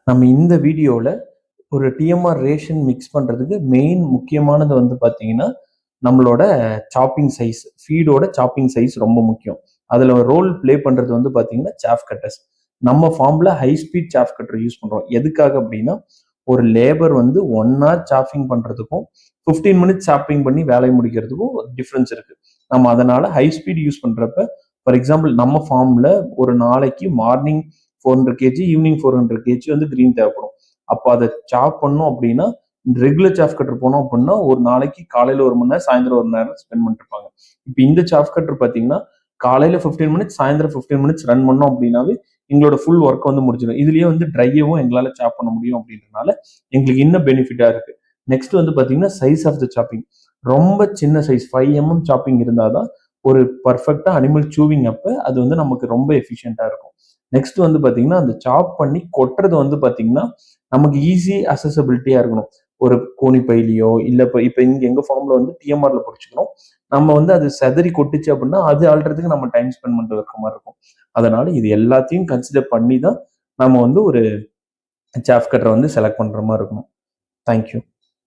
நம்ம இந்த வீடியோவில் ஒரு டிஎம்ஆர் ரேஷன் மிக்ஸ் பண்ணுறதுக்கு மெயின் முக்கியமானது வந்து பார்த்தீங்கன்னா நம்மளோட சாப்பிங் சைஸ், ஃபீடோட சாப்பிங் சைஸ் ரொம்ப முக்கியம். அதில் ரோல் ப்ளே பண்ணுறது வந்து பார்த்தீங்கன்னா சாஃப் கட்டர்ஸ். நம்ம ஃபார்மில் ஹை ஸ்பீட் சாஃப் கட்டர் யூஸ் பண்ணுறோம். எதுக்காக அப்படின்னா ஒரு லேபர் வந்து 1 hour சாப்பிங் பண்ணுறதுக்கும் 15 minutes சாப்பிங் பண்ணி வேலையை முடிக்கிறதுக்கும் டிஃப்ரென்ஸ் இருக்கு. நம்ம அதனால ஹை ஸ்பீட் யூஸ் பண்ணுறப்ப, ஃபார் எக்ஸாம்பிள் நம்ம ஃபார்மில் ஒரு நாளைக்கு மார்னிங் 400 kg, ஈவினிங் 400 kg வந்து கிரீன் தேவைப்படும். அப்போ அதை சாப் பண்ணோம் அப்படின்னா ரெகுலர் சாஃப் கட்டர் போனோம் அப்படின்னா ஒரு நாளைக்கு காலையில 1 மணி நேரம், சாயந்தரம் 1 நேரம் ஸ்பெண்ட் பண்ணிட்டு இருப்பாங்க. இப்போ இந்த சாஃப் கட்டர் பார்த்தீங்கன்னா காலையில 15 minutes, சாயந்தரம் 15 minutes ரன் பண்ணோம் அப்படின்னாவே எங்களோட ஃபுல் ஒர்க் வந்து முடிஞ்சிடும். இதுலயே வந்து ட்ரையவும் எங்களால சாப் பண்ண முடியும் அப்படின்றனால எங்களுக்கு இன்னும் பெனிஃபிட்டா இருக்கு. நெக்ஸ்ட் வந்து பாத்தீங்கன்னா சைஸ் ஆஃப் த சாப்பிங். ரொம்ப சின்ன சைஸ் 5 mm சாப்பிங் இருந்தாதான் ஒரு பர்ஃபெக்டா அனிமல் சூவிங் அப்ப அது வந்து நமக்கு ரொம்ப எஃபிஷியன்டா இருக்கும். நெக்ஸ்ட் வந்து பாத்தீங்கன்னா அந்த சாப் பண்ணி கொட்டுறது வந்து பாத்தீங்கன்னா நமக்கு ஈஸி அசசபிலிட்டியா இருக்கணும். ஒரு கோணி பையிலையோ இல்ல இப்ப இங்க எங்க ஃபார்ம்ல வந்து டிஎம்ஆர்ல பிடிச்சிக்கணும். நம்ம வந்து அது செதறி கொட்டுச்சு அப்படின்னா அது ஆள்றதுக்கு நம்ம டைம் ஸ்பெண்ட் பண்றது இருக்க மாதிரி இருக்கும். அதனால இது எல்லாத்தையும் கன்சிடர் பண்ணி தான் நம்ம வந்து ஒரு சாஃப் கட்டரை வந்து செலக்ட் பண்ற மாதிரி இருக்கணும். தேங்க்யூ.